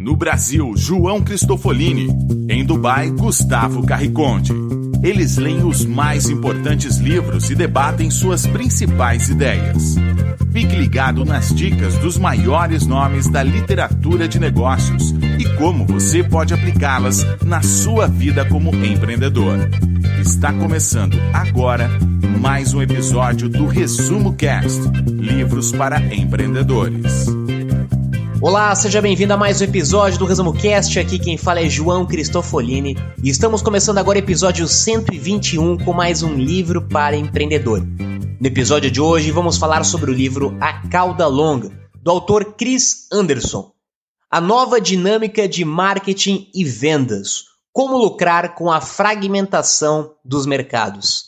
No Brasil, João Cristofolini. Em Dubai, Gustavo Carriconde. Eles leem os mais importantes livros e debatem suas principais ideias. Fique ligado nas dicas dos maiores nomes da literatura de negócios e como você pode aplicá-las na sua vida como empreendedor. Está começando agora mais um episódio do Resumo Cast, livros para empreendedores. Olá, seja bem-vindo a mais um episódio do Resumo Cast. Aqui quem fala é João Cristofolini e estamos começando agora o episódio 121 com mais um livro para empreendedor. No episódio de hoje vamos falar sobre o livro A Cauda Longa, do autor Chris Anderson. A nova dinâmica de marketing e vendas. Como lucrar com a fragmentação dos mercados.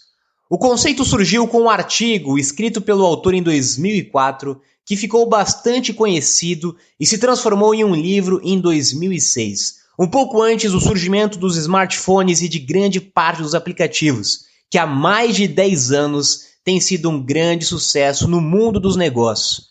O conceito surgiu com um artigo escrito pelo autor em 2004, que ficou bastante conhecido e se transformou em um livro em 2006, um pouco antes do surgimento dos smartphones e de grande parte dos aplicativos, que há mais de 10 anos tem sido um grande sucesso no mundo dos negócios.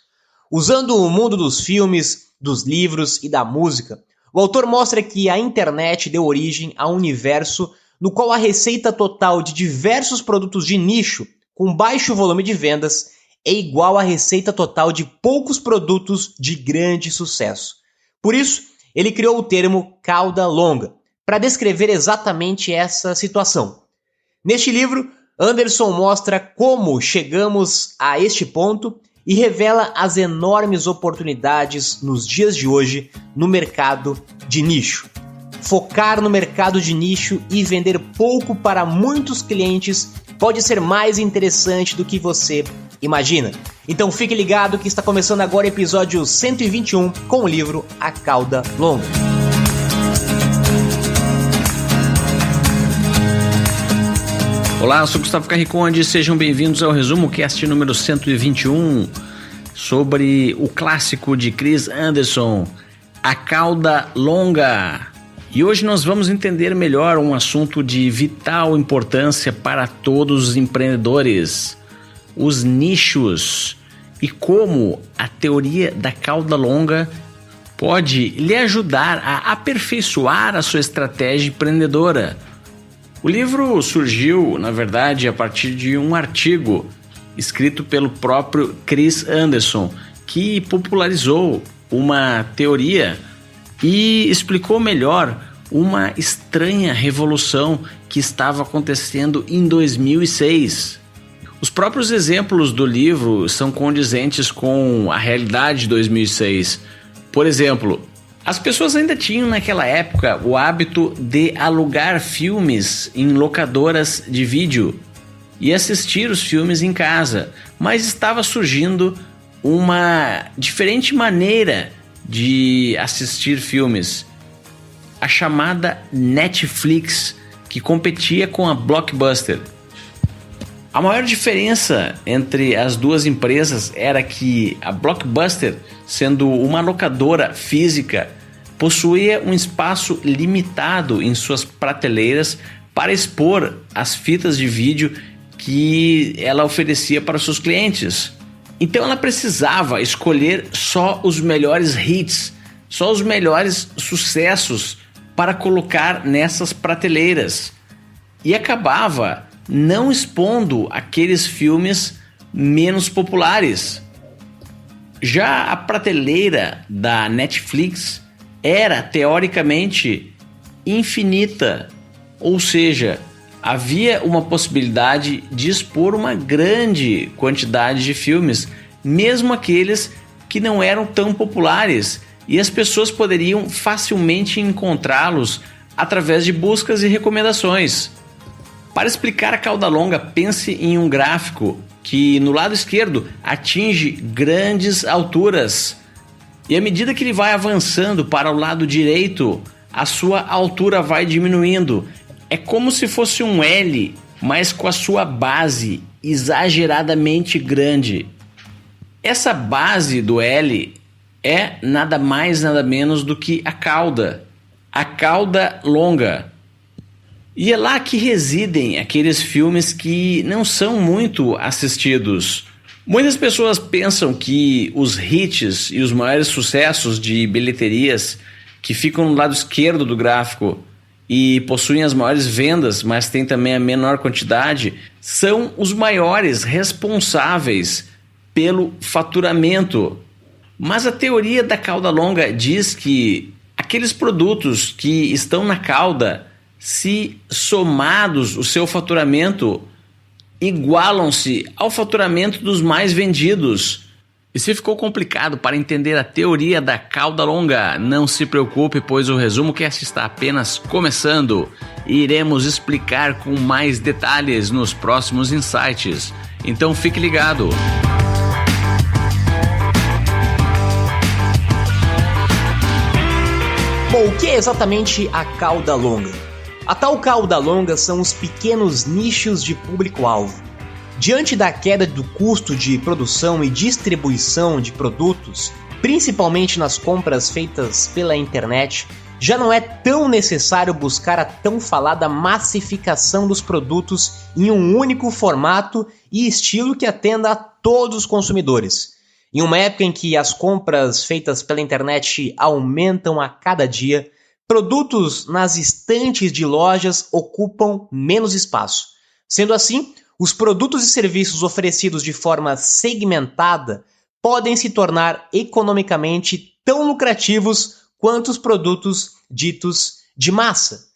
Usando o mundo dos filmes, dos livros e da música, o autor mostra que a internet deu origem a um universo no qual a receita total de diversos produtos de nicho com baixo volume de vendas é igual à receita total de poucos produtos de grande sucesso. Por isso, ele criou o termo cauda longa, para descrever exatamente essa situação. Neste livro, Anderson mostra como chegamos a este ponto e revela as enormes oportunidades nos dias de hoje no mercado de nicho. Focar no mercado de nicho e vender pouco para muitos clientes pode ser mais interessante do que você imagina. Então fique ligado que está começando agora o episódio 121 com o livro A Cauda Longa. Olá, eu sou Gustavo Carriconde, sejam bem-vindos ao Resumo Cast número 121 sobre o clássico de Chris Anderson, A Cauda Longa. E hoje nós vamos entender melhor um assunto de vital importância para todos os empreendedores, os nichos, e como a teoria da cauda longa pode lhe ajudar a aperfeiçoar a sua estratégia empreendedora. O livro surgiu, na verdade, a partir de um artigo escrito pelo próprio Chris Anderson, que popularizou uma teoria e explicou melhor uma estranha revolução que estava acontecendo em 2006. Os próprios exemplos do livro são condizentes com a realidade de 2006. Por exemplo, as pessoas ainda tinham naquela época o hábito de alugar filmes em locadoras de vídeo e assistir os filmes em casa, mas estava surgindo uma diferente maneira de assistir filmes, a chamada Netflix, que competia com a Blockbuster. A maior diferença entre as duas empresas era que a Blockbuster, sendo uma locadora física, possuía um espaço limitado em suas prateleiras para expor as fitas de vídeo que ela oferecia para os seus clientes. Então ela precisava escolher só os melhores hits, só os melhores sucessos para colocar nessas prateleiras. E acabava não expondo aqueles filmes menos populares. Já a prateleira da Netflix era teoricamente infinita, ou seja, havia uma possibilidade de expor uma grande quantidade de filmes, mesmo aqueles que não eram tão populares, e as pessoas poderiam facilmente encontrá-los através de buscas e recomendações. Para explicar a cauda longa, pense em um gráfico que no lado esquerdo atinge grandes alturas e à medida que ele vai avançando para o lado direito, a sua altura vai diminuindo. É como se fosse um L, mas com a sua base exageradamente grande. Essa base do L é nada mais nada menos do que a cauda longa. E é lá que residem aqueles filmes que não são muito assistidos. Muitas pessoas pensam que os hits e os maiores sucessos de bilheterias que ficam no lado esquerdo do gráfico e possuem as maiores vendas, mas têm também a menor quantidade, são os maiores responsáveis pelo faturamento. Mas a teoria da cauda longa diz que aqueles produtos que estão na cauda, se somados o seu faturamento, igualam-se ao faturamento dos mais vendidos. E se ficou complicado para entender a teoria da cauda longa, não se preocupe, pois o Resumo Cast está apenas começando e iremos explicar com mais detalhes nos próximos insights. Então fique ligado! Bom, o que é exatamente a cauda longa? A tal cauda longa são os pequenos nichos de público-alvo. Diante da queda do custo de produção e distribuição de produtos, principalmente nas compras feitas pela internet, já não é tão necessário buscar a tão falada massificação dos produtos em um único formato e estilo que atenda a todos os consumidores. Em uma época em que as compras feitas pela internet aumentam a cada dia, produtos nas estantes de lojas ocupam menos espaço. Sendo assim, os produtos e serviços oferecidos de forma segmentada podem se tornar economicamente tão lucrativos quanto os produtos ditos de massa.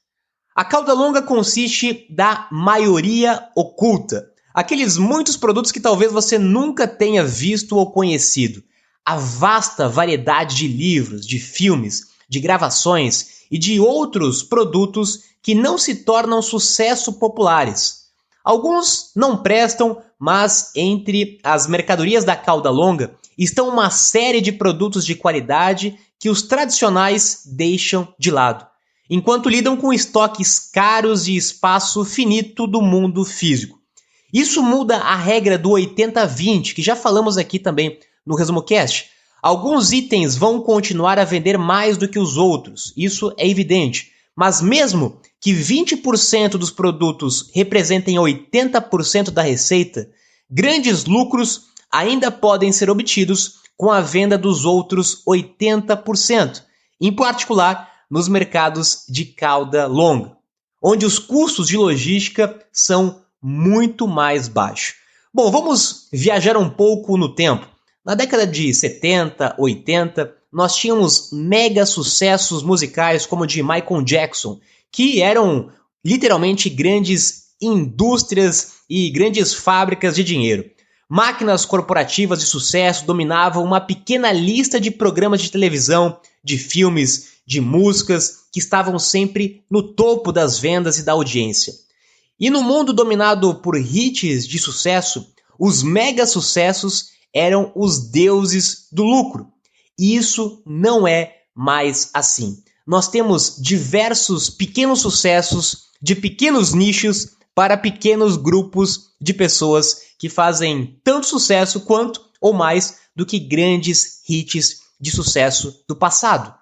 A cauda longa consiste da maioria oculta, aqueles muitos produtos que talvez você nunca tenha visto ou conhecido, a vasta variedade de livros, de filmes, de gravações e de outros produtos que não se tornam sucesso populares. Alguns não prestam, mas entre as mercadorias da cauda longa estão uma série de produtos de qualidade que os tradicionais deixam de lado, enquanto lidam com estoques caros e espaço finito do mundo físico. Isso muda a regra do 80-20, que já falamos aqui também no Resumo Cast. Alguns itens vão continuar a vender mais do que os outros, isso é evidente. Mas mesmo que 20% dos produtos representem 80% da receita, grandes lucros ainda podem ser obtidos com a venda dos outros 80%, em particular nos mercados de cauda longa, onde os custos de logística são muito mais baixos. Bom, vamos viajar um pouco no tempo. Na década de 70, 80, nós tínhamos mega sucessos musicais como o de Michael Jackson, que eram literalmente grandes indústrias e grandes fábricas de dinheiro. Máquinas corporativas de sucesso dominavam uma pequena lista de programas de televisão, de filmes, de músicas, que estavam sempre no topo das vendas e da audiência. E no mundo dominado por hits de sucesso, os mega sucessos eram os deuses do lucro. E isso não é mais assim. Nós temos diversos pequenos sucessos de pequenos nichos para pequenos grupos de pessoas que fazem tanto sucesso quanto ou mais do que grandes hits de sucesso do passado.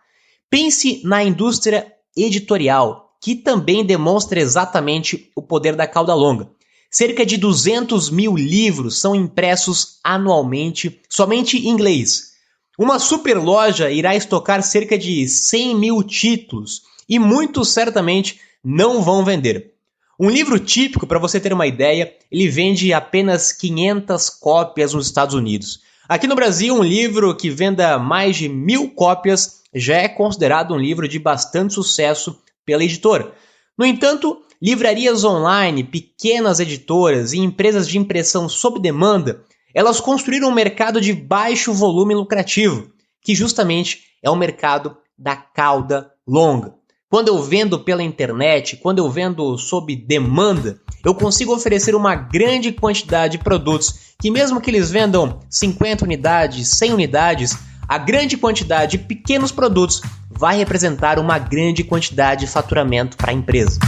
Pense na indústria editorial, que também demonstra exatamente o poder da cauda longa. Cerca de 200 mil livros são impressos anualmente somente em inglês. Uma super loja irá estocar cerca de 100 mil títulos e muitos certamente não vão vender. Um livro típico, para você ter uma ideia, ele vende apenas 500 cópias nos Estados Unidos. Aqui no Brasil, um livro que venda mais de 1.000 cópias já é considerado um livro de bastante sucesso pela editora. No entanto, livrarias online, pequenas editoras e empresas de impressão sob demanda, elas construíram um mercado de baixo volume lucrativo, que justamente é o mercado da cauda longa. Quando eu vendo pela internet, quando eu vendo sob demanda, eu consigo oferecer uma grande quantidade de produtos que mesmo que eles vendam 50 unidades, 100 unidades, a grande quantidade de pequenos produtos vai representar uma grande quantidade de faturamento para a empresa.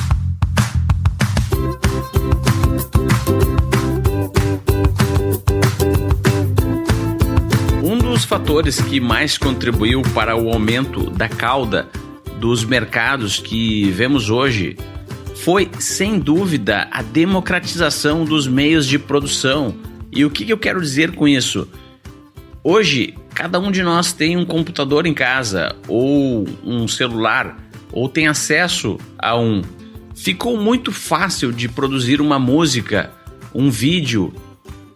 Um dos fatores que mais contribuiu para o aumento da cauda dos mercados que vemos hoje foi, sem dúvida, a democratização dos meios de produção. E o que eu quero dizer com isso? Hoje, cada um de nós tem um computador em casa, ou um celular, ou tem acesso a um. Ficou muito fácil de produzir uma música, um vídeo,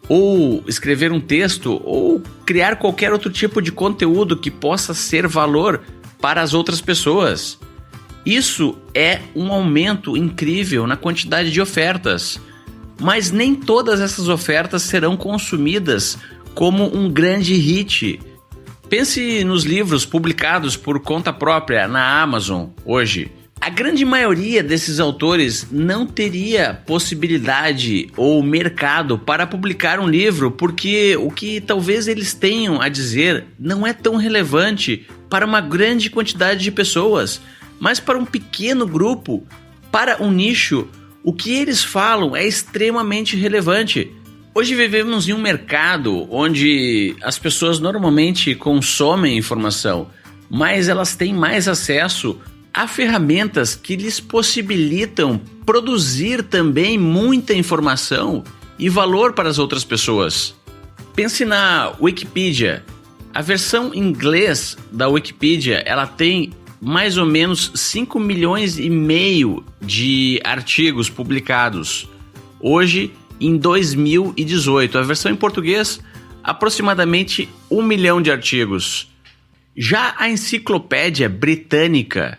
ou escrever um texto, ou criar qualquer outro tipo de conteúdo que possa ser valor para as outras pessoas. Isso é um aumento incrível na quantidade de ofertas, mas nem todas essas ofertas serão consumidas como um grande hit. Pense nos livros publicados por conta própria na Amazon hoje. A grande maioria desses autores não teria possibilidade ou mercado para publicar um livro, porque o que talvez eles tenham a dizer não é tão relevante para uma grande quantidade de pessoas, mas para um pequeno grupo, para um nicho, o que eles falam é extremamente relevante. Hoje vivemos em um mercado onde as pessoas normalmente consomem informação, mas elas têm mais acesso a ferramentas que lhes possibilitam produzir também muita informação e valor para as outras pessoas. Pense na Wikipedia. A versão em inglês da Wikipedia, ela tem mais ou menos 5 milhões e meio de artigos publicados. Hoje, em 2018, a versão em português, aproximadamente 1 milhão de artigos. Já a Enciclopédia Britânica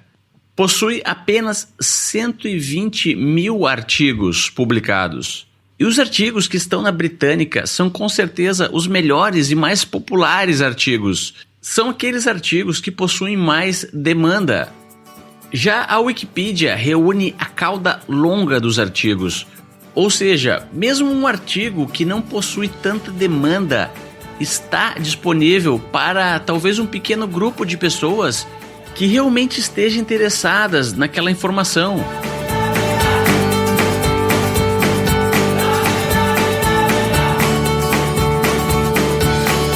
possui apenas 120 mil artigos publicados. E os artigos que estão na Britânica são com certeza os melhores e mais populares artigos. São aqueles artigos que possuem mais demanda. Já a Wikipedia reúne a cauda longa dos artigos. Ou seja, mesmo um artigo que não possui tanta demanda está disponível para talvez um pequeno grupo de pessoas que realmente estejam interessadas naquela informação.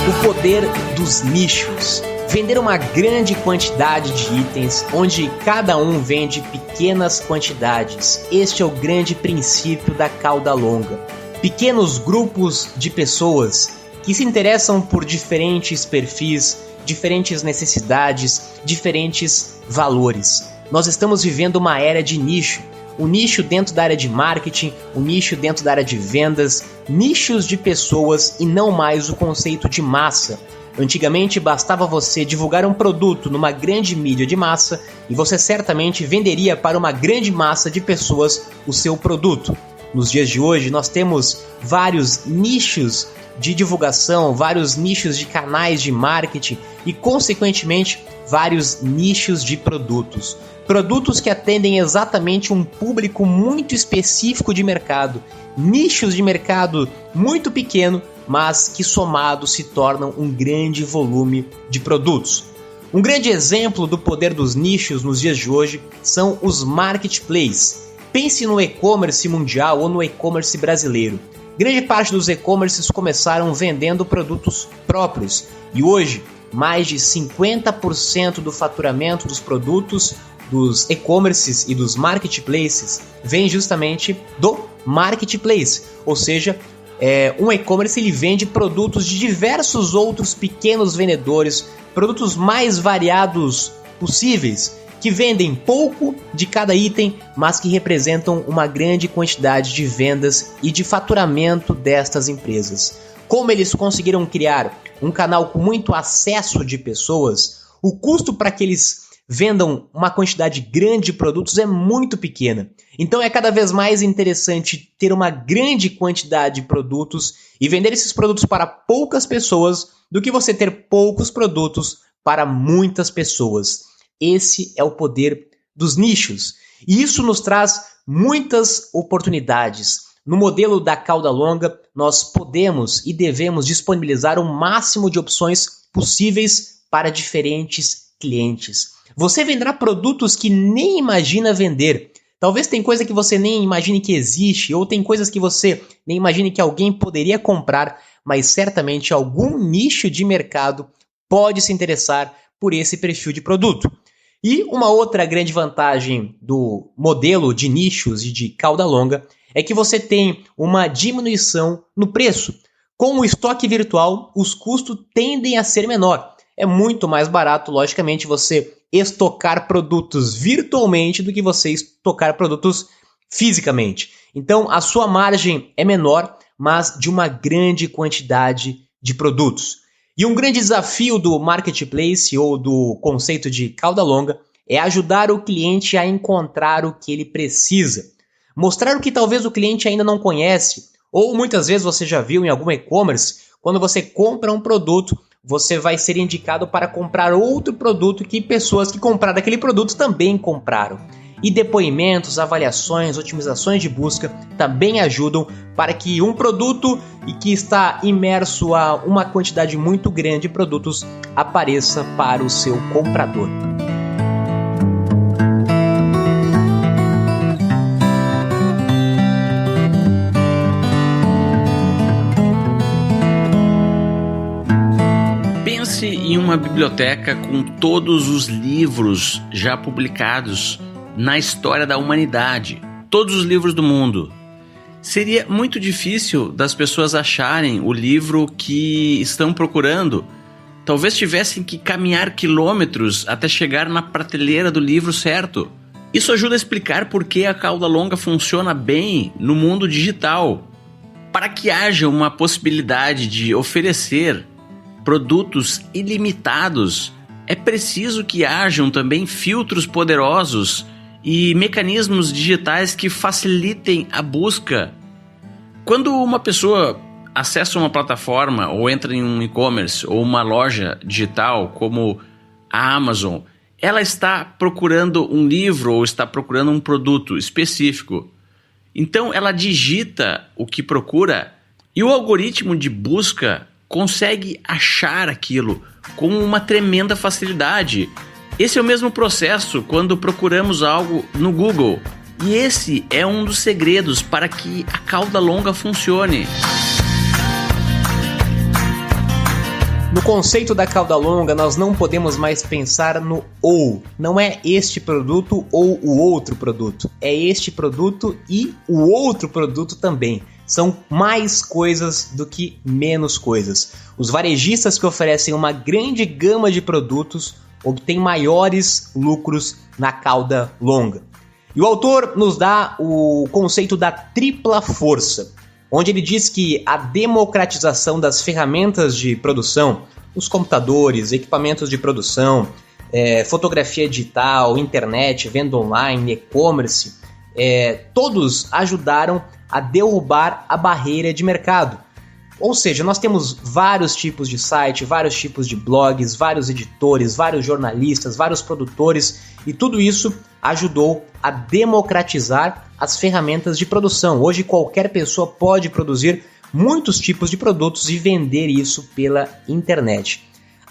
O poder dos nichos. Vender uma grande quantidade de itens, onde cada um vende pequenas quantidades. Este é o grande princípio da cauda longa. Pequenos grupos de pessoas que se interessam por diferentes perfis, diferentes necessidades, diferentes valores. Nós estamos vivendo uma era de nicho. Um nicho dentro da área de marketing, um nicho dentro da área de vendas, nichos de pessoas e não mais o conceito de massa. Antigamente bastava você divulgar um produto numa grande mídia de massa e você certamente venderia para uma grande massa de pessoas o seu produto. Nos dias de hoje nós temos vários nichos de divulgação, vários nichos de canais de marketing e, consequentemente, vários nichos de produtos. Produtos que atendem exatamente um público muito específico de mercado, nichos de mercado muito pequeno, mas que somados se tornam um grande volume de produtos. Um grande exemplo do poder dos nichos nos dias de hoje são os marketplaces. Pense no e-commerce mundial ou no e-commerce brasileiro. Grande parte dos e-commerces começaram vendendo produtos próprios e hoje mais de 50% do faturamento dos produtos dos e-commerces e dos marketplaces vem justamente do marketplace, ou seja, um e-commerce ele vende produtos de diversos outros pequenos vendedores, produtos mais variados possíveis, que vendem pouco de cada item, mas que representam uma grande quantidade de vendas e de faturamento destas empresas. Como eles conseguiram criar um canal com muito acesso de pessoas, o custo para que eles vendam uma quantidade grande de produtos é muito pequena. Então é cada vez mais interessante ter uma grande quantidade de produtos e vender esses produtos para poucas pessoas do que você ter poucos produtos para muitas pessoas. Esse é o poder dos nichos. E isso nos traz muitas oportunidades. No modelo da cauda longa, nós podemos e devemos disponibilizar o máximo de opções possíveis para diferentes clientes. Você venderá produtos que nem imagina vender. Talvez tem coisa que você nem imagine que existe, ou tem coisas que você nem imagine que alguém poderia comprar, mas certamente algum nicho de mercado pode se interessar por esse perfil de produto. E uma outra grande vantagem do modelo de nichos e de cauda longa é que você tem uma diminuição no preço. Com o estoque virtual, os custos tendem a ser menor. É muito mais barato, logicamente, você estocar produtos virtualmente do que você estocar produtos fisicamente. Então, a sua margem é menor, mas de uma grande quantidade de produtos. E um grande desafio do marketplace ou do conceito de cauda longa é ajudar o cliente a encontrar o que ele precisa. Mostrar o que talvez o cliente ainda não conhece, ou muitas vezes você já viu em algum e-commerce, quando você compra um produto, você vai ser indicado para comprar outro produto que pessoas que compraram aquele produto também compraram. E depoimentos, avaliações, otimizações de busca também ajudam para que um produto e que está imerso a uma quantidade muito grande de produtos apareça para o seu comprador. Pense em uma biblioteca com todos os livros já publicados na história da humanidade, todos os livros do mundo. Seria muito difícil das pessoas acharem o livro que estão procurando. Talvez tivessem que caminhar quilômetros até chegar na prateleira do livro certo. Isso ajuda a explicar por que a cauda longa funciona bem no mundo digital. Para que haja uma possibilidade de oferecer produtos ilimitados, é preciso que hajam também filtros poderosos e mecanismos digitais que facilitem a busca. Quando uma pessoa acessa uma plataforma ou entra em um e-commerce ou uma loja digital como a Amazon, ela está procurando um livro ou está procurando um produto específico. Então ela digita o que procura e o algoritmo de busca consegue achar aquilo com uma tremenda facilidade. Esse é o mesmo processo quando procuramos algo no Google. E esse é um dos segredos para que a cauda longa funcione. No conceito da cauda longa, nós não podemos mais pensar no ou. Não é este produto ou o outro produto. É este produto e o outro produto também. São mais coisas do que menos coisas. Os varejistas que oferecem uma grande gama de produtos obtêm maiores lucros na cauda longa. E o autor nos dá o conceito da tripla força, onde ele diz que a democratização das ferramentas de produção, os computadores, equipamentos de produção, fotografia digital, internet, venda online, e-commerce, todos ajudaram a derrubar a barreira de mercado. Ou seja, nós temos vários tipos de site, vários tipos de blogs, vários editores, vários jornalistas, vários produtores, e tudo isso ajudou a democratizar as ferramentas de produção. Hoje qualquer pessoa pode produzir muitos tipos de produtos e vender isso pela internet.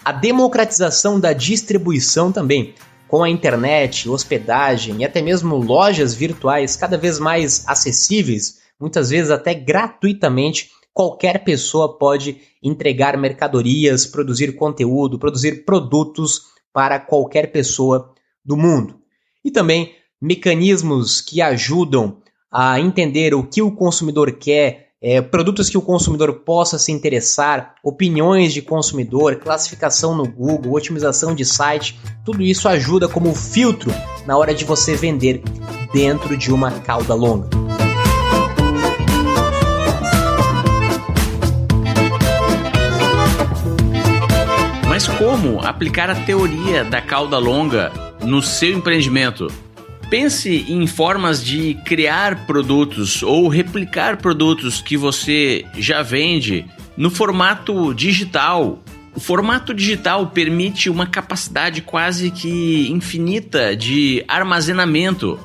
A democratização da distribuição também, com a internet, hospedagem e até mesmo lojas virtuais cada vez mais acessíveis, muitas vezes até gratuitamente, qualquer pessoa pode entregar mercadorias, produzir conteúdo, produzir produtos para qualquer pessoa do mundo. E também mecanismos que ajudam a entender o que o consumidor quer, produtos que o consumidor possa se interessar, opiniões de consumidor, classificação no Google, otimização de site, tudo isso ajuda como filtro na hora de você vender dentro de uma cauda longa. Mas como aplicar a teoria da cauda longa no seu empreendimento? Pense em formas de criar produtos ou replicar produtos que você já vende no formato digital. O formato digital permite uma capacidade quase que infinita de armazenamento.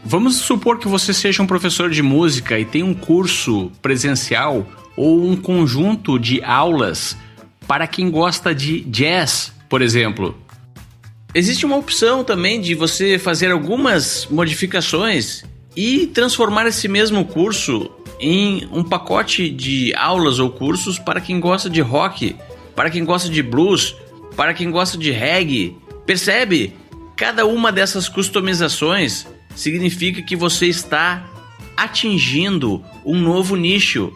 Vamos supor que você seja um professor de música e tem um curso presencial ou um conjunto de aulas para quem gosta de jazz, por exemplo. Existe uma opção também de você fazer algumas modificações e transformar esse mesmo curso em um pacote de aulas ou cursos para quem gosta de rock, para quem gosta de blues, para quem gosta de reggae. Percebe? Cada uma dessas customizações significa que você está atingindo um novo nicho.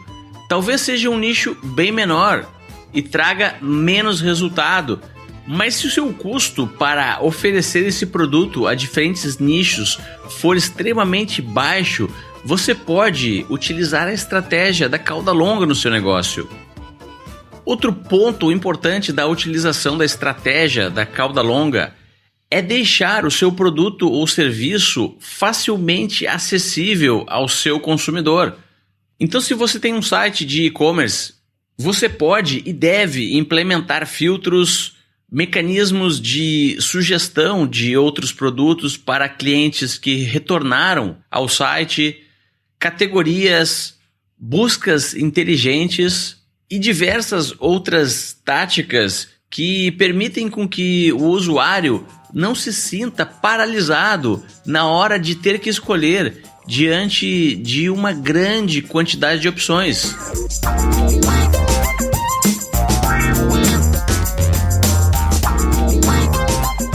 talvez seja um nicho bem menor e traga menos resultado, mas se o seu custo para oferecer esse produto a diferentes nichos for extremamente baixo, você pode utilizar a estratégia da cauda longa no seu negócio. Outro ponto importante da utilização da estratégia da cauda longa é deixar o seu produto ou serviço facilmente acessível ao seu consumidor. Então, se você tem um site de e-commerce, você pode e deve implementar filtros, mecanismos de sugestão de outros produtos para clientes que retornaram ao site, categorias, buscas inteligentes e diversas outras táticas que permitem com que o usuário não se sinta paralisado na hora de ter que escolher diante de uma grande quantidade de opções.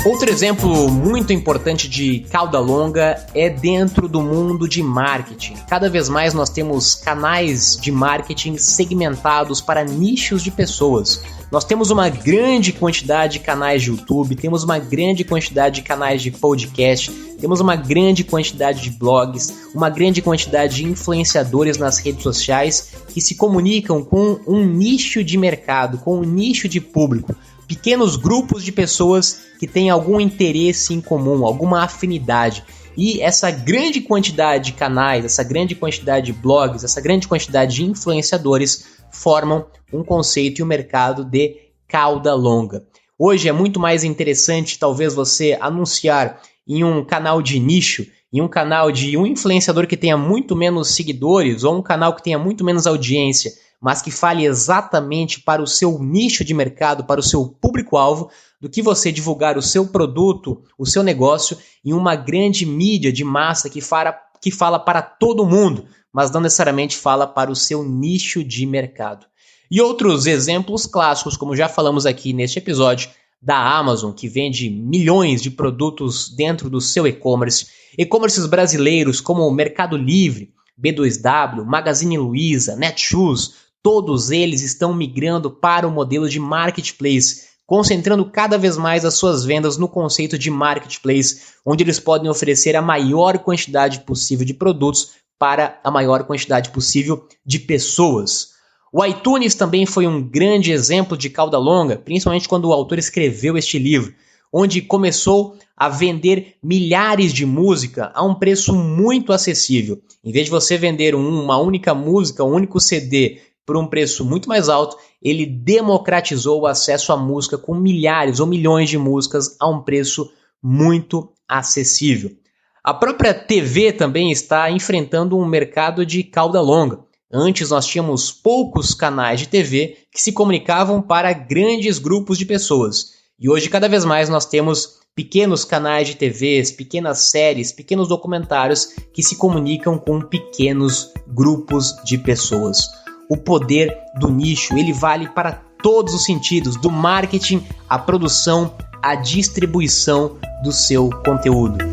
Outro exemplo muito importante de cauda longa é dentro do mundo de marketing. Cada vez mais nós temos canais de marketing segmentados para nichos de pessoas. Nós temos uma grande quantidade de canais de YouTube, temos uma grande quantidade de canais de podcast, temos uma grande quantidade de blogs, uma grande quantidade de influenciadores nas redes sociais que se comunicam com um nicho de mercado, com um nicho de público. Pequenos grupos de pessoas que têm algum interesse em comum, alguma afinidade. E essa grande quantidade de canais, essa grande quantidade de blogs, essa grande quantidade de influenciadores formam um conceito e um mercado de cauda longa. Hoje é muito mais interessante talvez você anunciar em um canal de nicho, em um canal de um influenciador que tenha muito menos seguidores ou um canal que tenha muito menos audiência, mas que fale exatamente para o seu nicho de mercado, para o seu público-alvo, do que você divulgar o seu produto, o seu negócio em uma grande mídia de massa que fala para todo mundo, mas não necessariamente fala para o seu nicho de mercado. E outros exemplos clássicos, como já falamos aqui neste episódio, da Amazon, que vende milhões de produtos dentro do seu e-commerce, e-commerces brasileiros como o Mercado Livre, B2W, Magazine Luiza, Netshoes, todos eles estão migrando para o modelo de marketplace, concentrando cada vez mais as suas vendas no conceito de marketplace, onde eles podem oferecer a maior quantidade possível de produtos para a maior quantidade possível de pessoas. O iTunes também foi um grande exemplo de cauda longa, principalmente quando o autor escreveu este livro, onde começou a vender milhares de música a um preço muito acessível. Em vez de você vender uma única música, um único CD, por um preço muito mais alto, ele democratizou o acesso à música com milhares ou milhões de músicas a um preço muito acessível. A própria TV também está enfrentando um mercado de cauda longa. Antes nós tínhamos poucos canais de TV que se comunicavam para grandes grupos de pessoas. E hoje cada vez mais nós temos pequenos canais de TVs, pequenas séries, pequenos documentários que se comunicam com pequenos grupos de pessoas. O poder do nicho, ele vale para todos os sentidos, do marketing, à produção, à distribuição do seu conteúdo.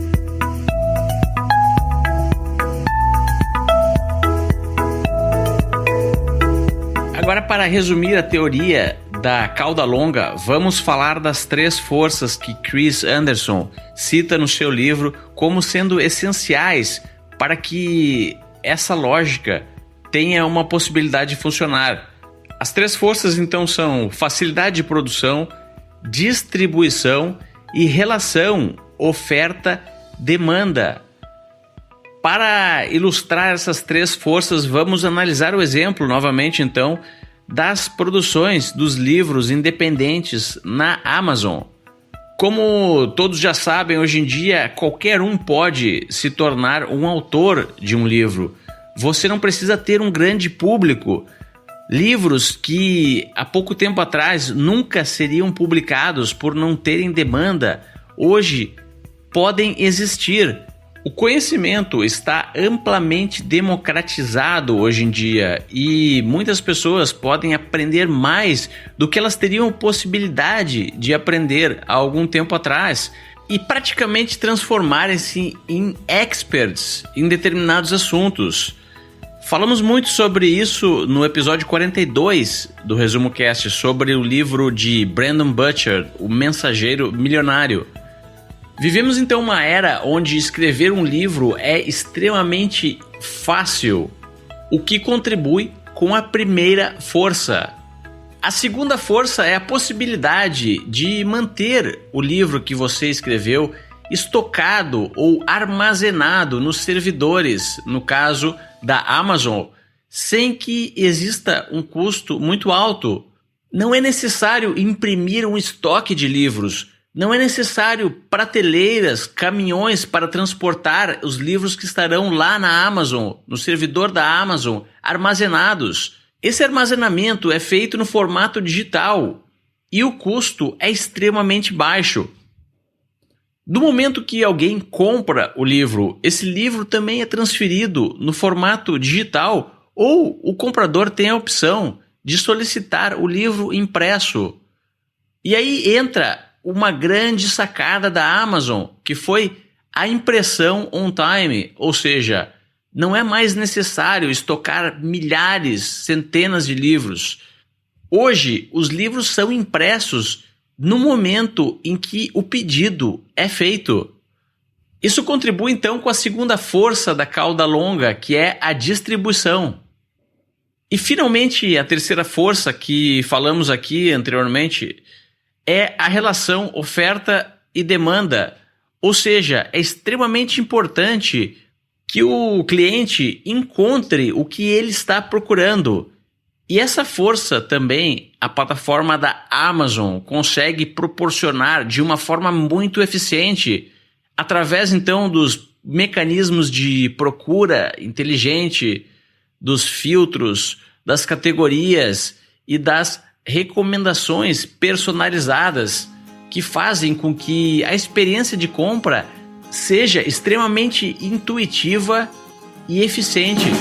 Agora, para resumir a teoria da cauda longa, vamos falar das 3 forças que Chris Anderson cita no seu livro como sendo essenciais para que essa lógica tenha uma possibilidade de funcionar. As 3 forças então são facilidade de produção, distribuição e relação oferta-demanda. Para ilustrar essas 3 forças, vamos analisar o exemplo novamente então das produções dos livros independentes na Amazon. Como todos já sabem, hoje em dia qualquer um pode se tornar um autor de um livro. Você não precisa ter um grande público. Livros que há pouco tempo atrás nunca seriam publicados por não terem demanda, hoje podem existir. O conhecimento está amplamente democratizado hoje em dia e muitas pessoas podem aprender mais do que elas teriam possibilidade de aprender há algum tempo atrás e praticamente transformarem-se em experts em determinados assuntos. Falamos muito sobre isso no episódio 42 do Resumo Cast, sobre o livro de Brandon Butcher, O Mensageiro Milionário. Vivemos então uma era onde escrever um livro é extremamente fácil, o que contribui com a primeira força. A segunda força é a possibilidade de manter o livro que você escreveu estocado ou armazenado nos servidores, no caso da Amazon, sem que exista um custo muito alto. Não é necessário imprimir um estoque de livros, não é necessário prateleiras, caminhões para transportar os livros que estarão lá na Amazon, no servidor da Amazon, armazenados. Esse armazenamento é feito no formato digital e o custo é extremamente baixo. Do momento que alguém compra o livro, esse livro também é transferido no formato digital ou o comprador tem a opção de solicitar o livro impresso. E aí entra uma grande sacada da Amazon, que foi a impressão on time, ou seja, não é mais necessário estocar milhares, centenas de livros. Hoje, os livros são impressos no momento em que o pedido é feito. Isso contribui então com a segunda força da cauda longa, que é a distribuição. E finalmente, a terceira força que falamos aqui anteriormente é a relação oferta e demanda. Ou seja, é extremamente importante que o cliente encontre o que ele está procurando. E essa força também a plataforma da Amazon consegue proporcionar de uma forma muito eficiente, através então dos mecanismos de procura inteligente, dos filtros, das categorias e das recomendações personalizadas, que fazem com que a experiência de compra seja extremamente intuitiva e eficiente.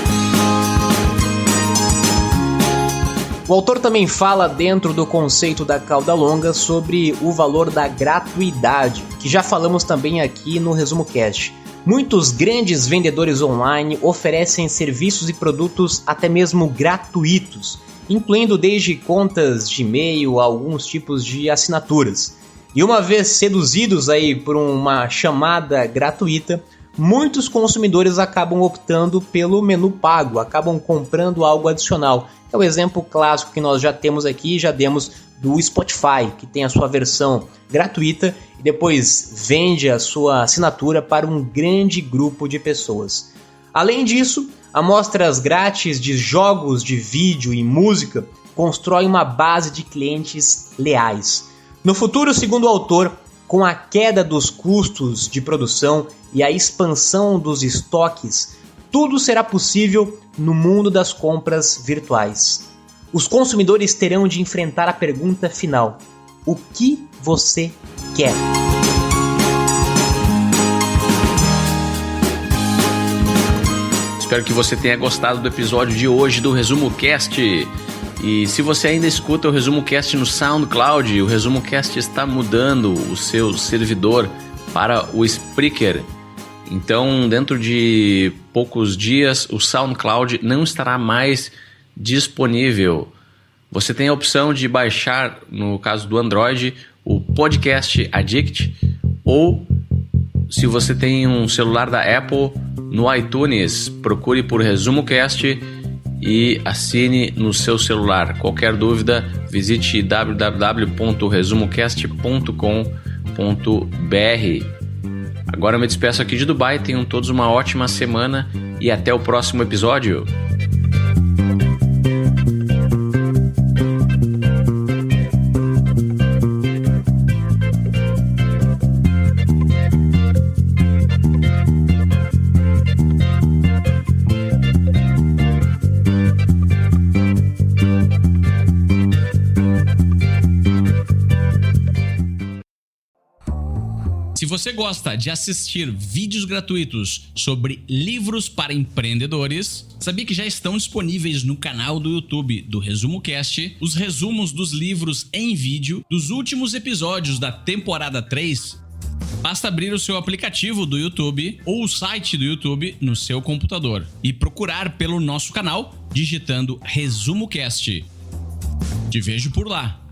O autor também fala, dentro do conceito da cauda longa, sobre o valor da gratuidade, que já falamos também aqui no Resumo Cast. Muitos grandes vendedores online oferecem serviços e produtos até mesmo gratuitos, incluindo desde contas de e-mail a alguns tipos de assinaturas. E uma vez seduzidos aí por uma chamada gratuita, muitos consumidores acabam optando pelo menu pago, acabam comprando algo adicional. É o exemplo clássico que nós já temos aqui, já demos do Spotify, que tem a sua versão gratuita e depois vende a sua assinatura para um grande grupo de pessoas. Além disso, amostras grátis de jogos de vídeo e música constroem uma base de clientes leais. No futuro, segundo o autor, com a queda dos custos de produção e a expansão dos estoques, tudo será possível no mundo das compras virtuais. Os consumidores terão de enfrentar a pergunta final: o que você quer? Espero que você tenha gostado do episódio de hoje do Resumo Cast. E se você ainda escuta o Resumo Cast no SoundCloud, o Resumo Cast está mudando o seu servidor para o Spreaker. Então, dentro de poucos dias, o SoundCloud não estará mais disponível. Você tem a opção de baixar, no caso do Android, o Podcast Addict, ou, se você tem um celular da Apple, no iTunes, procure por Resumo Cast e assine no seu celular. Qualquer dúvida, visite www.resumocast.com.br. Agora eu me despeço aqui de Dubai, tenham todos uma ótima semana e até o próximo episódio. Se você gosta de assistir vídeos gratuitos sobre livros para empreendedores, sabia que já estão disponíveis no canal do YouTube do Resumo Cast os resumos dos livros em vídeo dos últimos episódios da temporada 3? Basta abrir o seu aplicativo do YouTube ou o site do YouTube no seu computador e procurar pelo nosso canal digitando Resumo Cast. Te vejo por lá.